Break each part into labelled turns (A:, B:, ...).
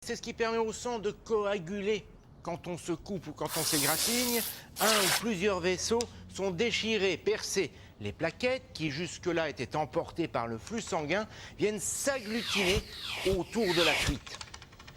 A: C'est ce qui permet au sang de coaguler. Quand on se coupe ou quand on s'égratigne, un ou plusieurs vaisseaux sont déchirés, percés. Les plaquettes, qui jusque-là étaient emportées par le flux sanguin, viennent s'agglutiner autour de la fuite.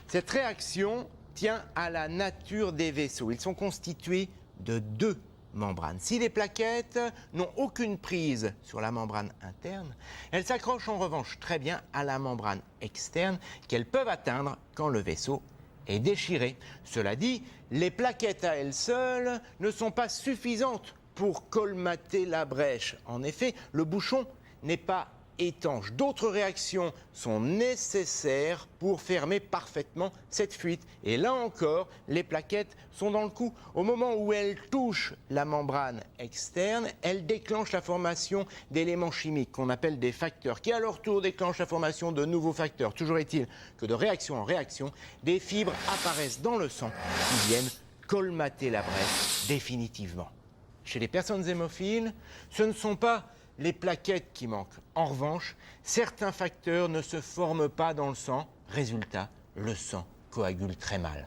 A: Cette réaction tient à la nature des vaisseaux. Ils sont constitués de deux membranes. Si les plaquettes n'ont aucune prise sur la membrane interne, elles s'accrochent en revanche très bien à la membrane externe qu'elles peuvent atteindre quand le vaisseau est déchiré. Cela dit, les plaquettes à elles seules ne sont pas suffisantes pour colmater la brèche. En effet, le bouchon n'est pas étanche. D'autres réactions sont nécessaires pour fermer parfaitement cette fuite. Et là encore, les plaquettes sont dans le coup. Au moment où elles touchent la membrane externe, elles déclenchent la formation d'éléments chimiques qu'on appelle des facteurs, qui à leur tour déclenchent la formation de nouveaux facteurs. Toujours est-il que de réaction en réaction, des fibres apparaissent dans le sang qui viennent colmater la brèche définitivement. Chez les personnes hémophiles, ce ne sont pas les plaquettes qui manquent. En revanche, certains facteurs ne se forment pas dans le sang. Résultat, le sang coagule très mal.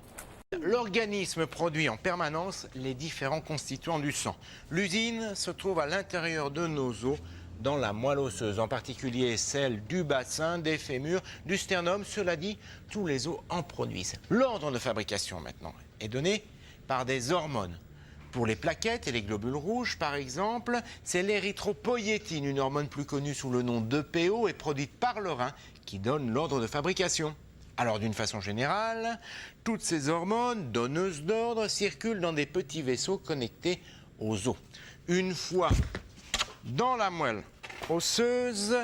A: L'organisme produit en permanence les différents constituants du sang. L'usine se trouve à l'intérieur de nos os, dans la moelle osseuse, en particulier celle du bassin, des fémurs, du sternum. Cela dit, tous les os en produisent. L'ordre de fabrication maintenant est donné par des hormones. Pour les plaquettes et les globules rouges, par exemple, c'est l'érythropoïétine, une hormone plus connue sous le nom d'EPO et produite par le rein, qui donne l'ordre de fabrication. Alors, d'une façon générale, toutes ces hormones, donneuses d'ordre, circulent dans des petits vaisseaux connectés aux os. Une fois dans la moelle osseuse,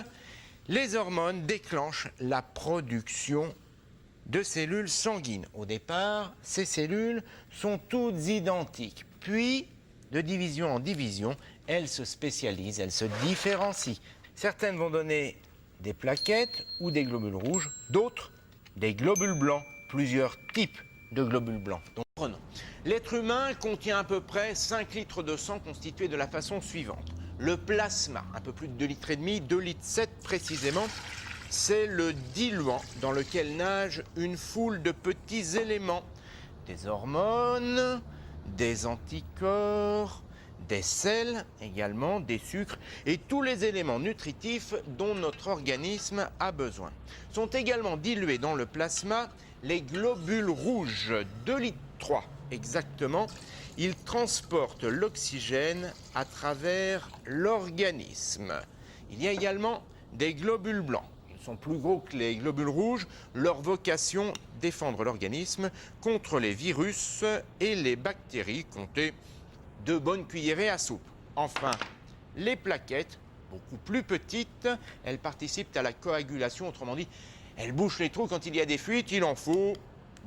A: les hormones déclenchent la production de cellules sanguines. Au départ, ces cellules sont toutes identiques. Puis, de division en division, elles se spécialisent, elles se différencient. Certaines vont donner des plaquettes ou des globules rouges, d'autres des globules blancs, plusieurs types de globules blancs. Donc, prenons. L'être humain contient à peu près 5 litres de sang constitué de la façon suivante. Le plasma, un peu plus de 2,5 litres, 2,7 litres précisément, c'est le diluant dans lequel nage une foule de petits éléments. Des hormones, des anticorps, des sels également, des sucres et tous les éléments nutritifs dont notre organisme a besoin. Sont également dilués dans le plasma les globules rouges, 2,3 litres exactement. Ils transportent l'oxygène à travers l'organisme. Il y a également des globules blancs. Ils sont plus gros que les globules rouges. Leur vocation, défendre l'organisme contre les virus et les bactéries. Comptez 2 bonnes cuillerées à soupe. Enfin, les plaquettes, beaucoup plus petites, elles participent à la coagulation. Autrement dit, elles bouchent les trous quand il y a des fuites. Il en faut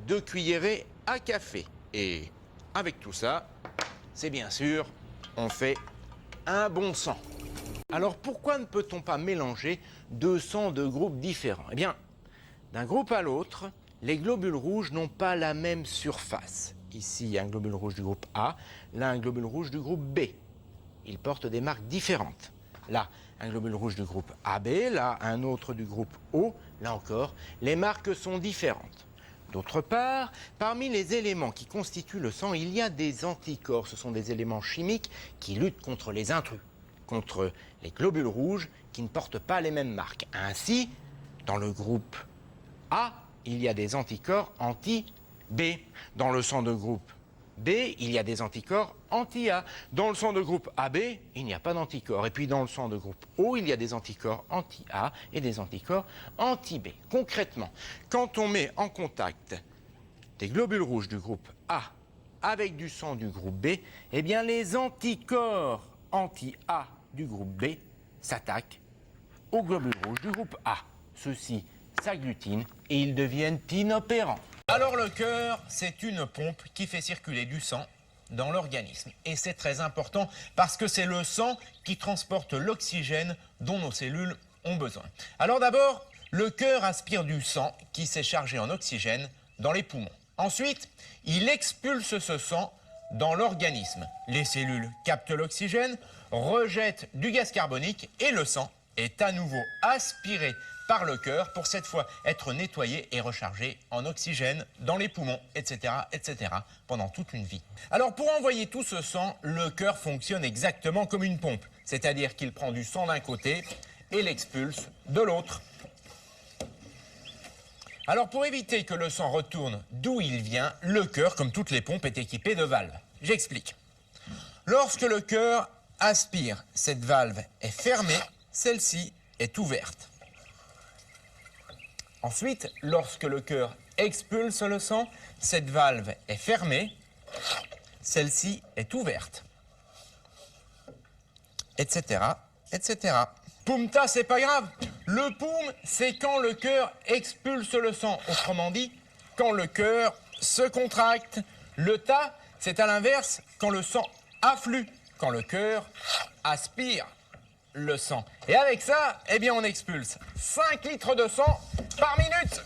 A: 2 cuillerées à café. Et avec tout ça, c'est bien sûr, on fait un bon sang. Alors pourquoi ne peut-on pas mélanger 2 sangs de groupes différents? Eh bien, d'un groupe à l'autre, les globules rouges n'ont pas la même surface. Ici, un globule rouge du groupe A, là, un globule rouge du groupe B. Ils portent des marques différentes. Là, un globule rouge du groupe AB, là, un autre du groupe O. Là encore, les marques sont différentes. D'autre part, parmi les éléments qui constituent le sang, il y a des anticorps. Ce sont des éléments chimiques qui luttent contre les intrus, contre les globules rouges qui ne portent pas les mêmes marques. Ainsi, dans le groupe A, il y a des anticorps anti-B. Dans le sang de groupe B, il y a des anticorps anti-A. Dans le sang de groupe AB, il n'y a pas d'anticorps. Et puis dans le sang de groupe O, il y a des anticorps anti-A et des anticorps anti-B. Concrètement, quand on met en contact des globules rouges du groupe A avec du sang du groupe B, eh bien les anticorps anti-A du groupe B s'attaquent aux globules rouges du groupe A. Ceux-ci s'agglutinent et ils deviennent inopérants. Alors le cœur, c'est une pompe qui fait circuler du sang dans l'organisme. Et c'est très important parce que c'est le sang qui transporte l'oxygène dont nos cellules ont besoin. Alors d'abord, le cœur aspire du sang qui s'est chargé en oxygène dans les poumons. Ensuite, il expulse ce sang dans l'organisme. Les cellules captent l'oxygène, rejettent du gaz carbonique et le sang est à nouveau aspiré par le cœur pour cette fois être nettoyé et rechargé en oxygène dans les poumons, etc., etc., pendant toute une vie. Alors pour envoyer tout ce sang, le cœur fonctionne exactement comme une pompe, c'est-à-dire qu'il prend du sang d'un côté et l'expulse de l'autre. Alors pour éviter que le sang retourne d'où il vient, le cœur, comme toutes les pompes, est équipé de valves. J'explique. Lorsque le cœur aspire, cette valve est fermée, celle-ci est ouverte. Ensuite, lorsque le cœur expulse le sang, cette valve est fermée, celle-ci est ouverte, etc., etc. Poumta, c'est pas grave. Le poum, c'est quand le cœur expulse le sang. Autrement dit, quand le cœur se contracte. Le ta, c'est à l'inverse, quand le sang afflue, quand le cœur aspire le sang. Et avec ça, eh bien, on expulse 5 litres de sang par minute.